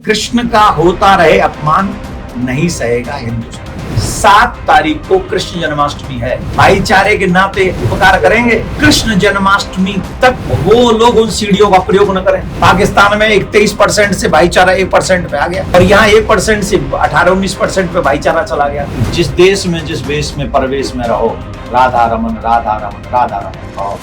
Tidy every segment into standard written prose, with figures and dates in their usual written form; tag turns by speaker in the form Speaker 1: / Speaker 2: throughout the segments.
Speaker 1: कृष्ण का होता रहे अपमान नहीं सहेगा हिंदुस्तान। 7 तारीख को कृष्ण जन्माष्टमी है। भाईचारे के नाते उपकार करेंगे। कृष्ण जन्माष्टमी तक वो लोग उन सीढ़ियों का प्रयोग न करें। पाकिस्तान में 23% से भाईचारा 1% पे आ गया और यहाँ 1% से 18-19% पे भाईचारा चला गया। जिस देश में जिस वेश में परवेश में रहो, राधा रमन राधा रमन राधा रमन कहो।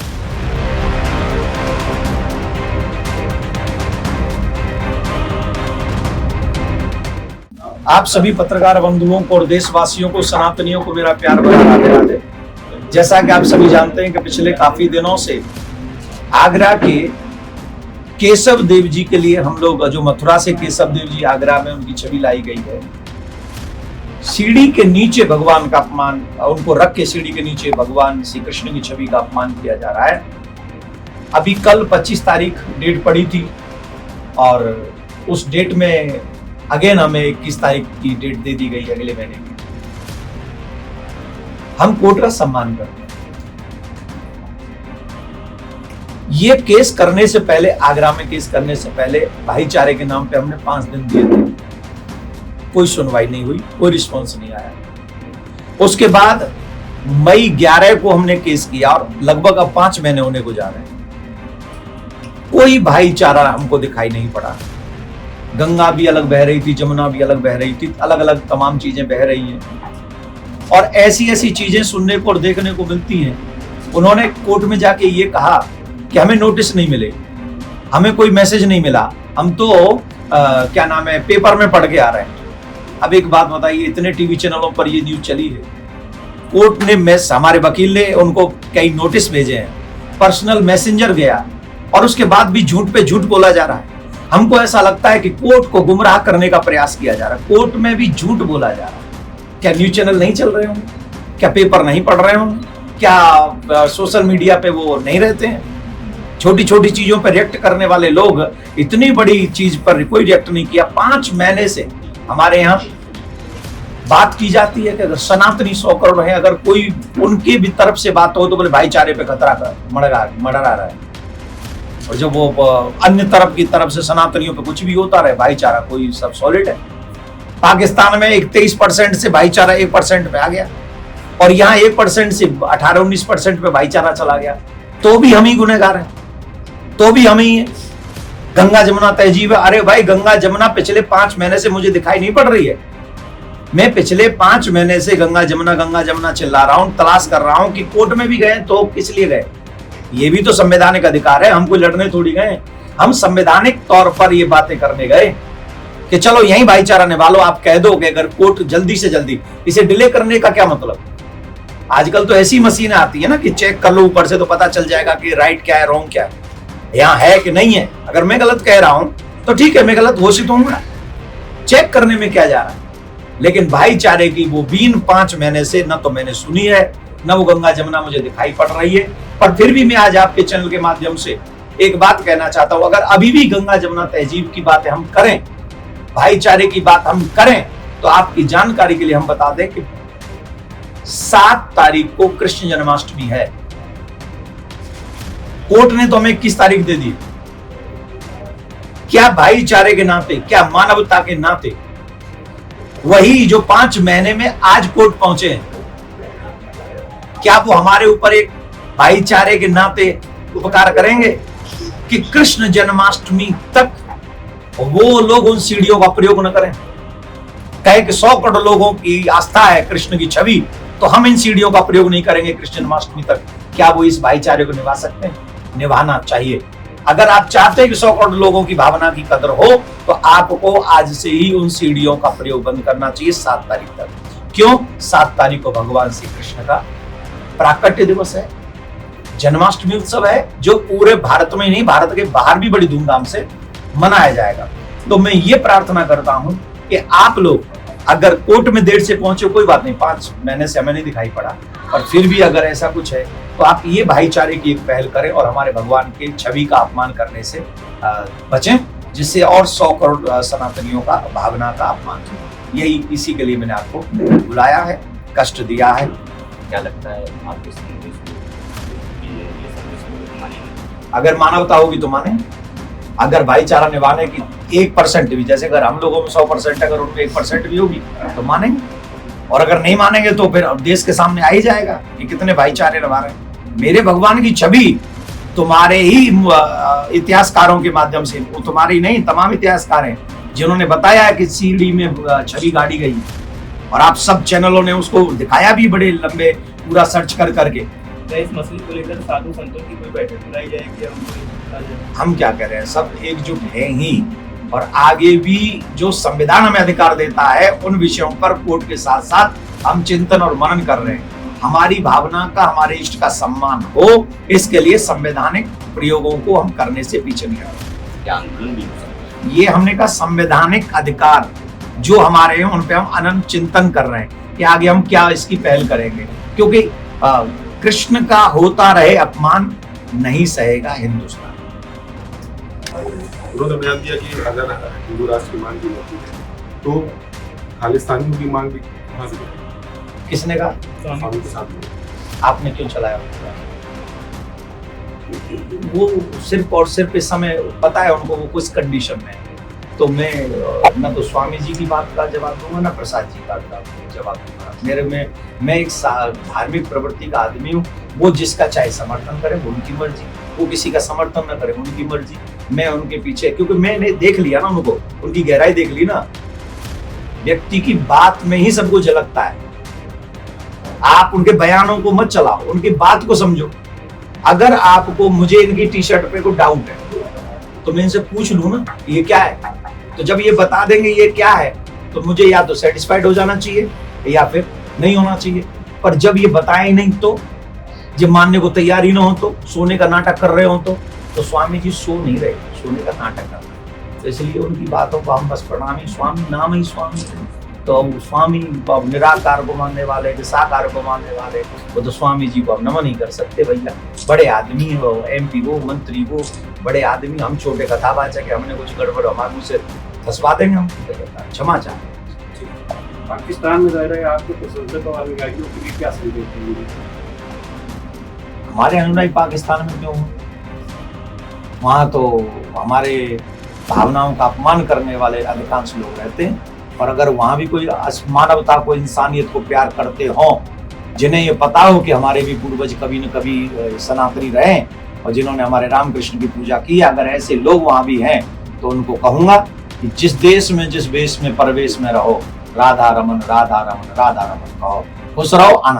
Speaker 1: आप सभी पत्रकार बंधुओं को और देशवासियों को, सनातनियों को मेरा प्यार भरा राधे राधे। जैसा कि आप सभी जानते हैं कि पिछले काफी दिनों से आगरा के केशव देव जी के लिए हम लोग, जो मथुरा से केशव देव जी आगरा में उनकी छवि लाई गई है, सीढ़ी के नीचे भगवान का अपमान, उनको रख के सीढ़ी के नीचे भगवान श्री कृष्ण की छवि का अपमान किया जा रहा है। अभी कल 25 तारीख डेट पड़ी थी और उस डेट में अगेन हमें 21 तारीख की डेट दे दी गई अगले महीने की। हम कोर्ट का सम्मान करते हैं। ये केस करने से पहले, आगरा में केस करने से पहले भाईचारे के नाम पे हमने 5 दिन दिए थे। कोई सुनवाई नहीं हुई, कोई रिस्पॉन्स नहीं आया। उसके बाद मई 11 को हमने केस किया और लगभग अब 5 महीने होने को जा रहे हैं। कोई भाईचारा हमको दिखाई नहीं पड़ा। गंगा भी अलग बह रही थी, जमुना भी अलग बह रही थी, अलग अलग तमाम चीजें बह रही हैं और ऐसी ऐसी चीजें सुनने को और देखने को मिलती हैं। उन्होंने कोर्ट में जाके ये कहा कि हमें नोटिस नहीं मिले, हमें कोई मैसेज नहीं मिला, हम तो क्या नाम है, पेपर में पढ़ के आ रहे हैं। अब एक बात बताइए, इतने टीवी चैनलों पर ये न्यूज चली है। कोर्ट ने, हमारे वकील ने उनको कई नोटिस भेजे हैं, पर्सनल मैसेंजर गया और उसके बाद भी झूठ पे झूठ बोला जा रहा है। हमको ऐसा लगता है कि कोर्ट को गुमराह करने का प्रयास किया जा रहा है। कोर्ट में भी झूठ बोला जा रहा है। क्या न्यूज चैनल नहीं चल रहे होंगे? क्या पेपर नहीं पढ़ रहे होंगे? क्या सोशल मीडिया पे वो नहीं रहते हैं? छोटी छोटी चीजों पर रिएक्ट करने वाले लोग इतनी बड़ी चीज पर कोई रिएक्ट नहीं किया। 5 महीने से हमारे यहाँ बात की जाती है कि अगर सनातनी 100 करोड़ है, अगर कोई उनकी भी तरफ से बात हो तो बोले भाईचारे पे खतरा मंडरा रहा है, और जब वो अन्य तरफ से सनातनियों पे कुछ भी होता रहे, भाईचारा कोई सब सॉलिड है। पाकिस्तान में 23% से भाईचारा 1% पे आ गया और यहाँ 1% से 18-19% पे भाईचारा चला गया। तो भी हम ही गुनहगार हैं, तो भी हम ही हैं। गंगा जमुना तहजीब है। अरे भाई, गंगा जमुना पिछले 5 महीने से मुझे दिखाई नहीं पड़ रही है। मैं पिछले 5 महीने से गंगा जमुना चिल्ला रहा हूं, तलाश कर रहा हूं कि कोर्ट में भी गए तो किस लिए गए। ये भी तो संवैधानिक अधिकार है, हम कोई लड़ने थोड़ी गए। हम संवैधानिक तौर पर ये बातें करने गए कि चलो यही भाईचारा निभा लो। आप कह दो कि अगर कोर्ट जल्दी से जल्दी, इसे डिले करने का क्या मतलब? आजकल तो ऐसी मशीनें आती है ना कि चेक कर लो ऊपर से तो पता चल जाएगा कि राइट क्या है, रॉन्ग क्या है, यहाँ है कि नहीं है। अगर मैं गलत कह रहा हूं तो ठीक है, मैं गलत घोषित होऊंगा। चेक करने में क्या जा रहा है? लेकिन भाईचारे की वो बीन 5 महीने से न तो मैंने सुनी है, न वो गंगा जमुना मुझे दिखाई पड़ रही है। पर फिर भी मैं आज आपके चैनल के माध्यम से एक बात कहना चाहता हूं, अगर अभी भी गंगा जमुना तहजीब की बातें हम करें, भाईचारे की बात हम करें, तो आपकी जानकारी के लिए हम बता दें कि 7 तारीख को कृष्ण जन्माष्टमी है। कोर्ट ने तो हमें 21 तारीख दे दी। क्या भाईचारे के नाते, क्या मानवता के नाते वही जो 5 महीने में आज कोर्ट पहुंचे हैं, क्या वो हमारे ऊपर एक भाईचारे के नाते उपकार करेंगे कि कृष्ण जन्माष्टमी तक वो लोग उन सीढ़ियों का प्रयोग न करें? कहे कि 100 करोड़ लोगों की आस्था है कृष्ण की छवि, तो हम इन सीढ़ियों का प्रयोग नहीं करेंगे कृष्ण जन्माष्टमी तक। क्या वो इस भाईचारे को निभा सकते हैं? निभाना चाहिए। अगर आप चाहते हैं कि 100 करोड़ लोगों की भावना की कदर हो, तो आपको आज से ही उन सीढ़ियों का प्रयोग बंद करना चाहिए 7 तारीख तक। क्यों? 7 तारीख को भगवान श्री कृष्ण का प्राकट्य दिवस है, जन्माष्टमी उत्सव है, जो पूरे भारत में ही नहीं, भारत के बाहर भी बड़ी धूमधाम से मनाया जाएगा। तो मैं ये प्रार्थना करता हूं कि आप लोग अगर कोर्ट में देर से पहुंचे, कोई बात नहीं, 5 महीने से हमें नहीं दिखाई पड़ा, और फिर भी अगर ऐसा कुछ है तो आप ये भाईचारे की एक पहल करें और हमारे भगवान के छवि का अपमान करने से बचें, जिससे और 100 करोड़ सनातनियों का भावना का अपमान हो। यही, इसी के लिए मैंने आपको बुलाया है, कष्ट दिया है।
Speaker 2: क्या लगता है आप इस संदेश को,
Speaker 1: अगर मानवता होगी तो माने। अगर भाईचारा निभाने की 1% भी, जैसे अगर हम लोगों में 100%, अगर उनमें 1% भी होगी तो मानेंगे, और अगर नहीं मानेंगे तो फिर देश के सामने आ ही जाएगा कि कितने भाईचारे निभा रहे हैं। मेरे भगवान की छवि तुम्हारे ही इतिहासकारों के माध्यम से, वो तुम्हारी नहीं, तमाम इतिहासकार हैं जिन्होंने बताया है कि सीडी में छवि गाड़ी गई, और आप सब चैनलों ने उसको दिखाया भी बड़े लंबे पूरा सर्च कर करके।
Speaker 3: क्या इस मसले को लेकर साधु संतों की कोई बैठक बुलाई जाएगी या
Speaker 1: हम क्या कह रहे हैं, सब एकजुट हैं ही, और आगे भी जो संविधान हमें अधिकार देता है उन विषयों पर कोर्ट के साथ साथ हम चिंतन और मनन कर रहे हैं। हमारी भावना का, हमारे इष्ट का सम्मान हो, इसके लिए संवैधानिक प्रयोगों को हम करने से पीछे नहीं हटेंगे।
Speaker 2: क्या आंदोलन भी हो सकता है?
Speaker 1: ये हमने कहा संवैधानिक अधिकार जो हमारे हैं उन पे हम अनंत चिंतन कर रहे हैं कि आगे हम क्या इसकी पहल करेंगे, क्योंकि कृष्ण का होता रहे अपमान नहीं सहेगा हिंदुस्तान।
Speaker 4: उन्होंने बयान दिया कि अगर हिंदू राष्ट्र की मांग की जाती है तो खालिस्तानियों की मांग भी कहाँ से करेंगे?
Speaker 1: किसने कहा?
Speaker 4: स्वामी के साथ में।
Speaker 1: आपने क्यों चलाया? वो सिर्फ और सिर्फ इस समय पता है उनको वो कुछ कंडीशन में है। तो मैं ना तो स्वामी जी की बात का जवाब दूंगा ना प्रसाद जी का जवाब दूंगा। मेरे में मैं एक धार्मिक प्रवृत्ति का आदमी हूँ। वो जिसका चाहे समर्थन करे वो उनकी मर्जी, वो किसी का समर्थन न करे उनकी मर्जी। मैं उनके पीछे, क्योंकि मैंने देख लिया ना उनको, उनकी गहराई देख ली ना। व्यक्ति की बात में ही सबको झलकता है। आप उनके बयानों को मत चलाओ, उनकी बात को समझो। अगर आपको मुझे इनकी टी शर्ट पे कोई डाउट है तो मैं इनसे पूछ लूं ना ये क्या है, तो जब ये बता देंगे ये क्या है तो मुझे या तो सेटिस्फाइड हो जाना चाहिए या फिर नहीं होना चाहिए। पर जब ये बताए नहीं, तो जब मानने को तैयार ही ना हो, तो सोने का नाटक कर रहे हो, तो स्वामी जी सो नहीं रहे, सोने का नाटक कर रहे। तो इसलिए उनकी बातों को हम बस प्रणामी, स्वामी नाम ही स्वामी। तो स्वामी निराकार को मानने वाले, साकार को मानने वाले, वो तो स्वामी जी को हम नमन नहीं कर सकते भैया। बड़े आदमी हो, MP हो, मंत्री हो, बड़े आदमी। हम छोटे कथावाचक है, हमने कुछ गड़बड़ हमारे मुंह से फंसवा देंगे हम, क्षमा चाहे।
Speaker 3: पाकिस्तान में रह रहे आपके प्रशंसक और अनुयायियों के लिए क्या संदेश देंगे?
Speaker 1: हमारे अनुयायी पाकिस्तान में क्यों? वहां तो हमारे भावनाओं का अपमान करने वाले अधिकांश लोग रहते हैं। और अगर वहां भी कोई मानवता को, इंसानियत को प्यार करते हो, जिन्हें ये पता हो कि हमारे भी पूर्वज कभी न कभी सनातनी रहे और जिन्होंने हमारे रामकृष्ण की पूजा की, अगर ऐसे लोग वहां भी हैं तो उनको कहूंगा कि जिस देश में, जिस वेश में, परवेश में रहो, राधा रमन राधा रमन राधा रमन कहो। खुश रहो, आनंद